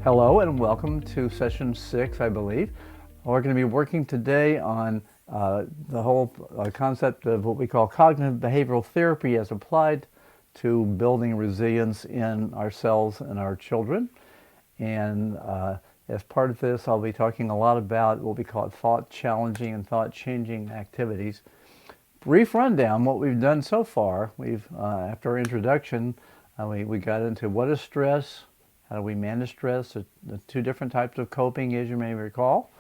Hello and welcome to session 6, I believe. We're going to be working today on the whole concept of what we call cognitive behavioral therapy as applied to building resilience in ourselves and our children. And as part of this, I'll be talking a lot about what we call thought challenging and thought changing activities. Brief rundown, what we've done so far. After our introduction, we got into what is stress, how do we manage stress, the two different types of coping, as you may recall,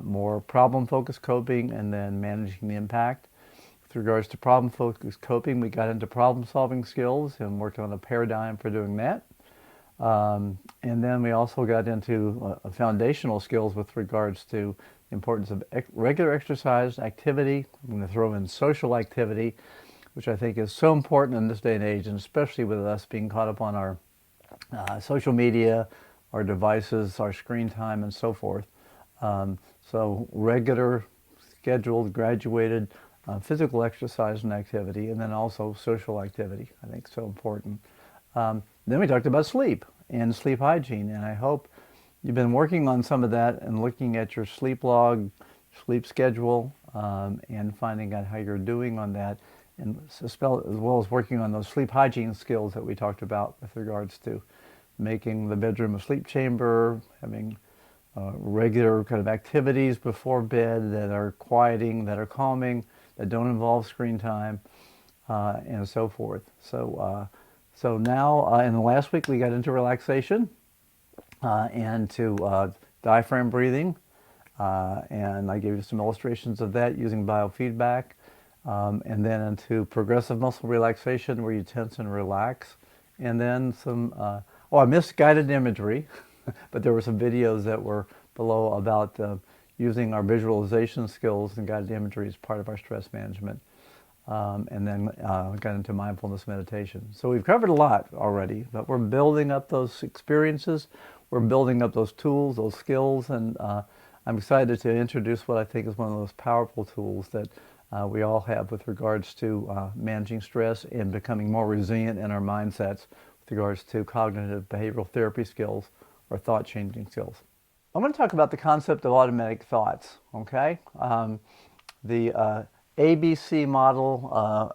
more problem-focused coping and then managing the impact. With regards to problem-focused coping, we got into problem-solving skills and worked on a paradigm for doing that. And then we also got into foundational skills with regards to the importance of regular exercise, activity. I'm going to throw in social activity, which I think is so important in this day and age, and especially with us being caught up on our social media, our devices, our screen time, and so forth. So regular, scheduled, graduated physical exercise and activity, and then also social activity, I think, so important. Then we talked about sleep and sleep hygiene, and I hope you've been working on some of that and looking at your sleep log, sleep schedule, and finding out how you're doing on that, and as well as working on those sleep hygiene skills that we talked about with regards to making the bedroom a sleep chamber, having regular kind of activities before bed that are quieting, that are calming, that don't involve screen time, and so forth. So now, in the last week, we got into relaxation and to diaphragm breathing, and I gave you some illustrations of that using biofeedback, and then into progressive muscle relaxation where you tense and relax, and then some, I missed guided imagery, but there were some videos that were below about using our visualization skills and guided imagery as part of our stress management. And then got into mindfulness meditation. So we've covered a lot already, but we're building up those experiences, we're building up those tools, those skills, and I'm excited to introduce what I think is one of those powerful tools that we all have with regards to managing stress and becoming more resilient in our mindsets with regards to cognitive behavioral therapy skills or thought-changing skills. I'm going to talk about the concept of automatic thoughts, okay? The ABC model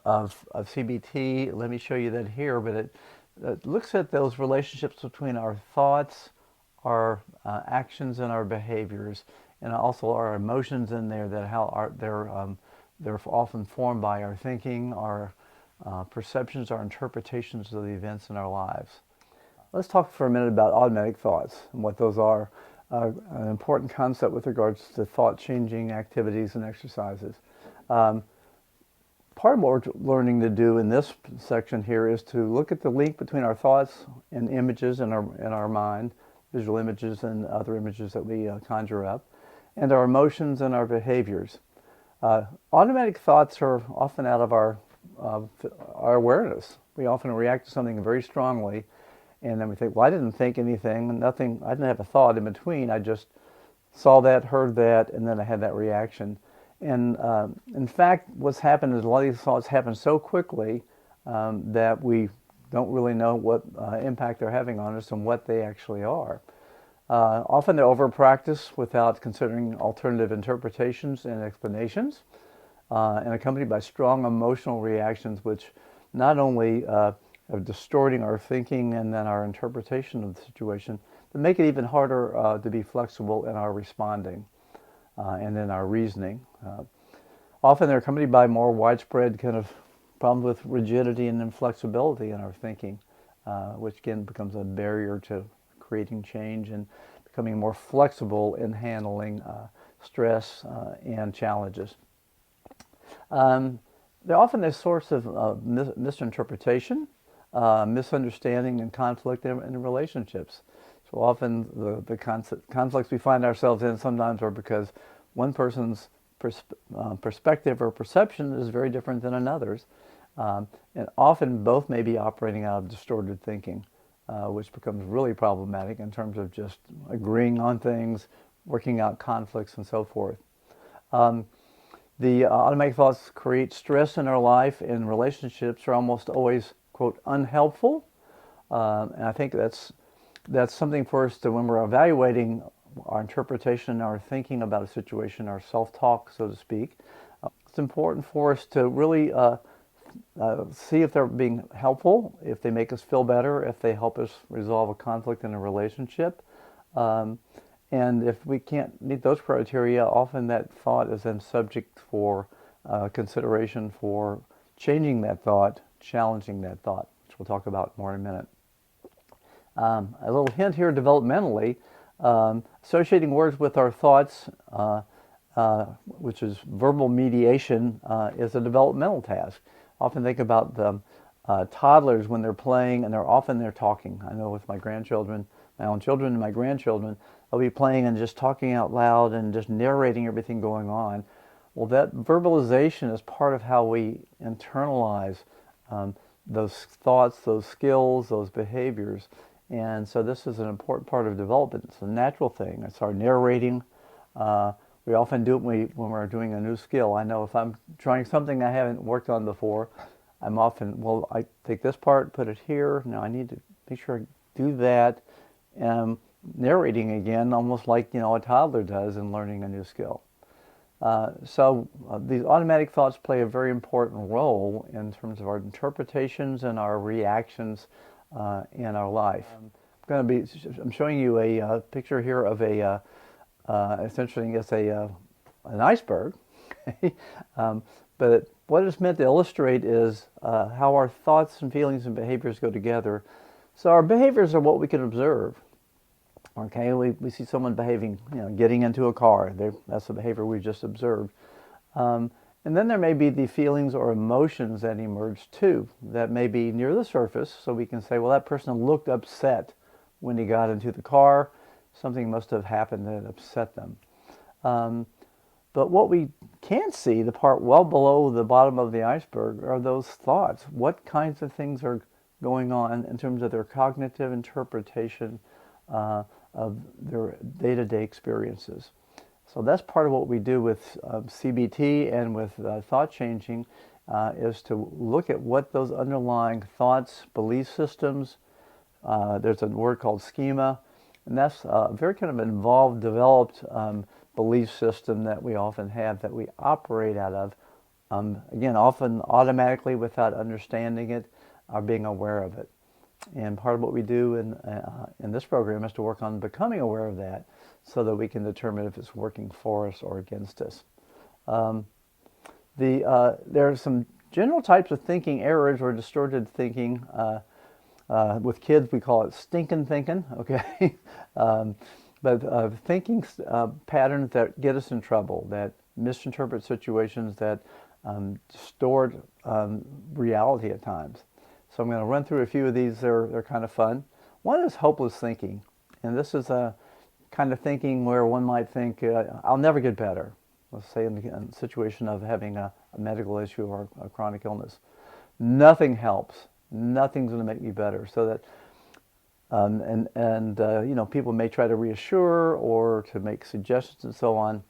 of CBT, let me show you that here, but it looks at those relationships between our thoughts, our actions, and our behaviors, and also our emotions in there, that they're often formed by our thinking, our perceptions, our interpretations of the events in our lives. Let's talk for a minute about automatic thoughts and what those are. An important concept with regards to thought-changing activities and exercises. Part of what we're learning to do in this section here is to look at the link between our thoughts and images in our mind, visual images and other images that we conjure up, and our emotions and our behaviors. Automatic thoughts are often out of our awareness. We often react to something very strongly, and then we think, well, I didn't think anything, nothing, I didn't have a thought in between. I just saw that, heard that, and then I had that reaction. And in fact, what's happened is a lot of these thoughts happen so quickly that we don't really know what impact they're having on us and what they actually are. Often they're over-practiced without considering alternative interpretations and explanations, and accompanied by strong emotional reactions, which not only are distorting our thinking and then our interpretation of the situation, but make it even harder to be flexible in our responding and in our reasoning. Often they're accompanied by more widespread kind of problems with rigidity and inflexibility in our thinking, which again becomes a barrier to creating change and becoming more flexible in handling stress and challenges. They're often a source of misinterpretation, misunderstanding, and conflict in relationships. So often the conflicts we find ourselves in sometimes are because one person's perspective or perception is very different than another's. And often both may be operating out of distorted thinking, which becomes really problematic in terms of just agreeing on things, working out conflicts, and so forth. The automatic thoughts create stress in our life, and relationships are almost always, quote, unhelpful. And I think that's that's something for us to, when we're evaluating our interpretation, our thinking about a situation, our self-talk, so to speak, it's important for us to really see if they're being helpful, if they make us feel better, if they help us resolve a conflict in a relationship. And if we can't meet those criteria, often that thought is then subject for consideration for changing that thought, challenging that thought, which we'll talk about more in a minute. A little hint here developmentally, associating words with our thoughts, which is verbal mediation, is a developmental task. Often think about the toddlers when they're playing, and they're talking. I know with my grandchildren, my own children and my grandchildren, they'll be playing and just talking out loud and just narrating everything going on. Well, that verbalization is part of how we internalize those thoughts, those skills, those behaviors. And so this is an important part of development. It's a natural thing. It's our narrating. We often do it when we're doing a new skill. I know if I'm trying something I haven't worked on before, I'm often, well, I take this part, put it here. Now I need to make sure I do that. Narrating again, almost like, a toddler does in learning a new skill. So these automatic thoughts play a very important role in terms of our interpretations and our reactions in our life. I'm showing you a picture here of essentially it's an iceberg. But what it's meant to illustrate is how our thoughts and feelings and behaviors go together. So our behaviors are what we can observe. Okay, we see someone behaving, getting into a car. That's the behavior we just observed. And then there may be the feelings or emotions that emerge too, that may be near the surface. So we can say, well, that person looked upset when he got into the car. Something must have happened that upset them. But what we can't see, the part well below the bottom of the iceberg, are those thoughts. What kinds of things are going on in terms of their cognitive interpretation of their day-to-day experiences. So that's part of what we do with CBT and with thought changing, is to look at what those underlying thoughts, belief systems, there's a word called schema, and that's a very kind of involved, developed belief system that we often have, that we operate out of, again, often automatically without understanding it or being aware of it. And part of what we do in this program is to work on becoming aware of that so that we can determine if it's working for us or against us. There are some general types of thinking errors or distorted thinking. With kids, we call it stinking thinking, okay? But thinking patterns that get us in trouble, that misinterpret situations, that distort reality at times. So I'm going to run through a few of these. They're kind of fun. One is hopeless thinking. And this is a kind of thinking where one might think, I'll never get better. Let's say in the situation of having a medical issue or a chronic illness. Nothing helps. Nothing's going to make me better. So that, people may try to reassure or to make suggestions and so on.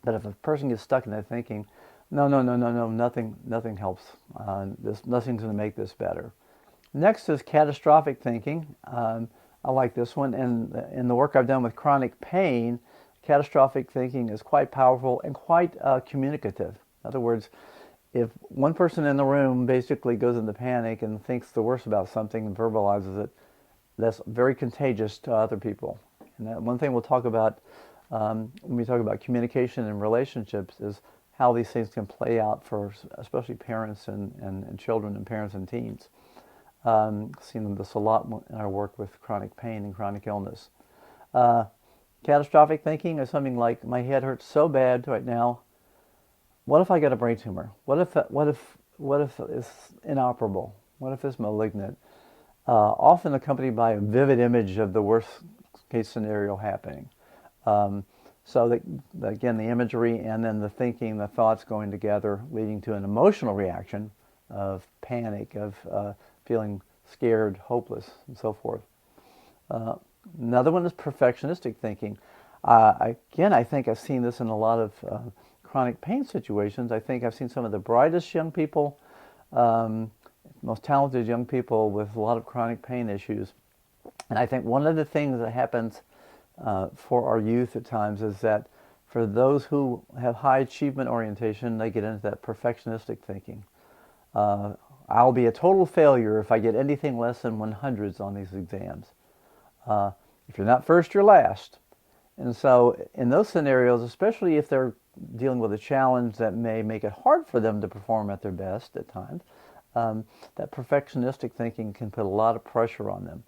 But if a person gets stuck in that thinking, no, nothing helps. Nothing's going to make this better. Next is catastrophic thinking. I like this one. And in the work I've done with chronic pain, catastrophic thinking is quite powerful and quite communicative. In other words, if one person in the room basically goes into panic and thinks the worst about something and verbalizes it, that's very contagious to other people. And that one thing we'll talk about when we talk about communication and relationships is how these things can play out for especially parents and children and parents and teens. Seen this a lot in our work with chronic pain and chronic illness. Catastrophic thinking is something like, my head hurts so bad right now. What if I get a brain tumor? What if it's inoperable? What if it's malignant? Often accompanied by a vivid image of the worst case scenario happening. So again, the imagery and then the thinking, the thoughts going together, leading to an emotional reaction of panic, of feeling scared, hopeless, and so forth. Another one is perfectionistic thinking. Again, I think I've seen this in a lot of chronic pain situations. I think I've seen some of the brightest young people, most talented young people with a lot of chronic pain issues And I think one of the things that happens for our youth at times is that for those who have high achievement orientation, they get into that perfectionistic thinking. Uh, I'll be a total failure if I get anything less than 100s on these exams. Uh, if you're not first, you're last. And so in those scenarios, especially if they're dealing with a challenge that may make it hard for them to perform at their best at times, that perfectionistic thinking can put a lot of pressure on them.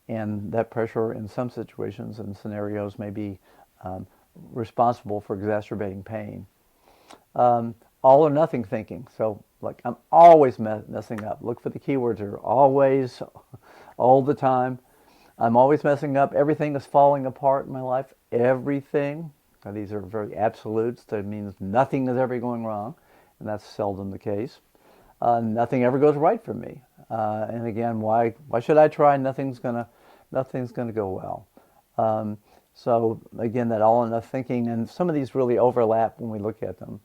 And that pressure in some situations and scenarios may be um, responsible for exacerbating pain. All or nothing thinking. So, like, I'm always messing up. Look for the keywords here. Always, all the time. I'm always messing up. Everything is falling apart in my life. Everything. Now, these are very absolutes. That means nothing is ever going wrong, and that's seldom the case. Nothing ever goes right for me. And again, why should I try? Nothing's gonna go well. So again, that all or nothing thinking, and some of these really overlap when we look at them.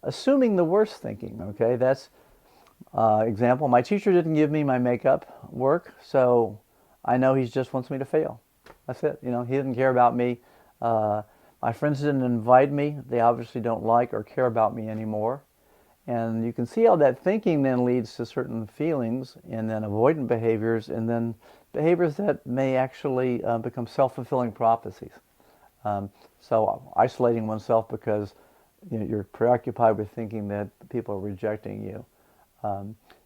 Assuming the worst thinking, okay, that's example. My teacher didn't give me my makeup work, so I know he just wants me to fail. That's it. He didn't care about me. My friends didn't invite me. They obviously don't like or care about me anymore. And you can see how that thinking then leads to certain feelings and then avoidant behaviors and then behaviors that may actually become self-fulfilling prophecies. So isolating oneself because you're preoccupied with thinking that people are rejecting you.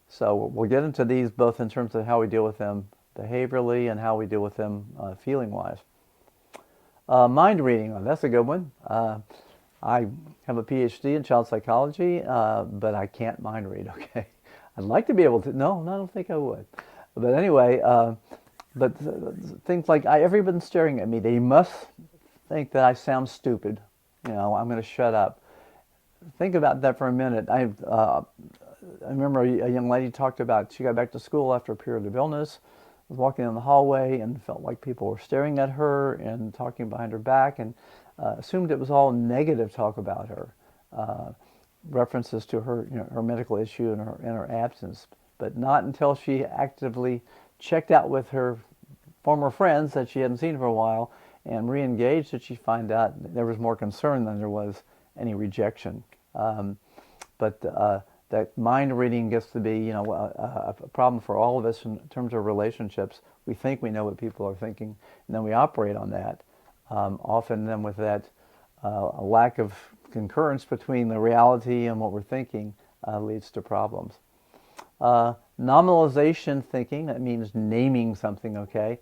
So we'll get into these both in terms of how we deal with them behaviorally and how we deal with them feeling-wise. Mind reading, that's a good one. I have a PhD in child psychology, but I can't mind read, okay? I'd like to be able to. No, I don't think I would. But anyway, things like everyone's staring at me. They must think that I sound stupid. I'm going to shut up. Think about that for a minute. I remember a young lady talked about she got back to school after a period of illness, was walking down the hallway and felt like people were staring at her and talking behind her back and assumed it was all negative talk about her, references to her, her medical issue and her absence, but not until she actively checked out with her former friends that she hadn't seen for a while and re-engaged did she find out there was more concern than there was any rejection. But that mind reading gets to be, a problem for all of us in terms of relationships. We think we know what people are thinking, and then we operate on that. Often then with that a lack of concurrence between the reality and what we're thinking leads to problems. Nominalization thinking, that means naming something, okay?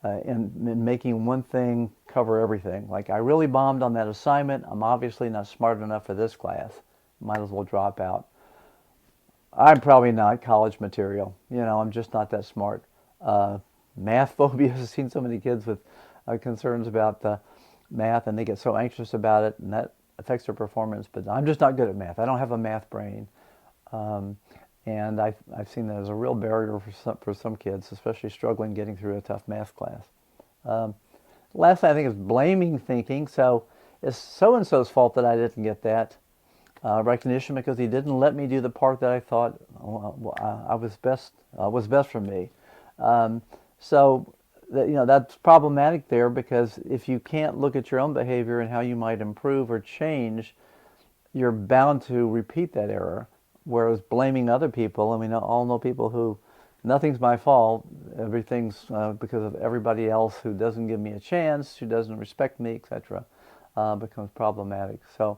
And making one thing cover everything. Like, I really bombed on that assignment. I'm obviously not smart enough for this class. Might as well drop out. I'm probably not college material. I'm just not that smart. Math phobia. I've seen so many kids with concerns about math, and they get so anxious about it, and that affects their performance. But I'm just not good at math. I don't have a math brain. And I've seen that as a real barrier for some kids, especially struggling getting through a tough math class. Last thing I think is blaming thinking. So it's so-and-so's fault that I didn't get that recognition because he didn't let me do the part that I thought I was best for me. So that's problematic there because if you can't look at your own behavior and how you might improve or change, you're bound to repeat that error. Whereas blaming other people, and we all know people who, nothing's my fault, everything's because of everybody else who doesn't give me a chance, who doesn't respect me, etc., becomes problematic. So